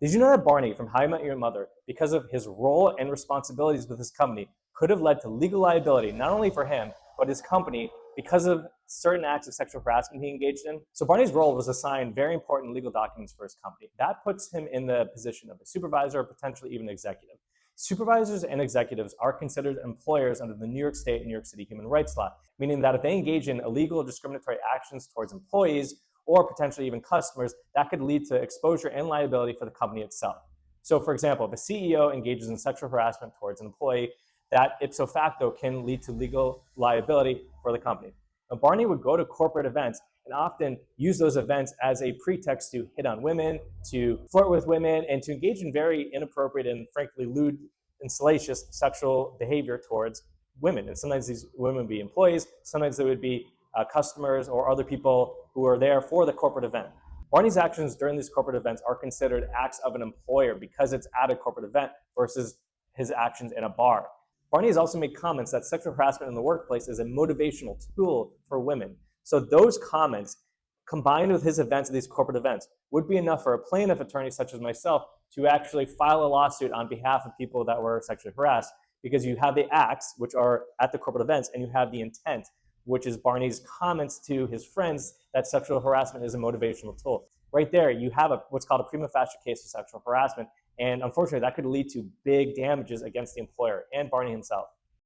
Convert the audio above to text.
Did you know that Barney from How I Met Your Mother, because of his role and responsibilities with his company, could have led to legal liability not only for him, but his company because of certain acts of sexual harassment he engaged in? So Barney's role was to sign very important legal documents for his company. That puts him in the position of a supervisor or potentially even executive. Supervisors and executives are considered employers under the New York State and New York City human rights law, meaning that if they engage in illegal or discriminatory actions towards employees or potentially even customers, that could lead to exposure and liability for the company itself. So, for example, if a CEO engages in sexual harassment towards an employee, that ipso facto can lead to legal liability for the company. Now, Barney would go to corporate events and often use those events as a pretext to hit on women, to flirt with women, and to engage in very inappropriate and frankly lewd and salacious sexual behavior towards women. And sometimes these women would be employees, sometimes they would be customers or other people who are there for the corporate event. Barney's actions during these corporate events are considered acts of an employer because it's at a corporate event versus his actions in a bar. Barney has also made comments that sexual harassment in the workplace is a motivational tool for women. So those comments, combined with his events at these corporate events, would be enough for a plaintiff attorney such as myself to actually file a lawsuit on behalf of people that were sexually harassed, because you have the acts, which are at the corporate events, and you have the intent, which is Barney's comments to his friends that sexual harassment is a motivational tool. Right there, you have what's called a prima facie case of sexual harassment, and unfortunately, that could lead to big damages against the employer and Barney himself.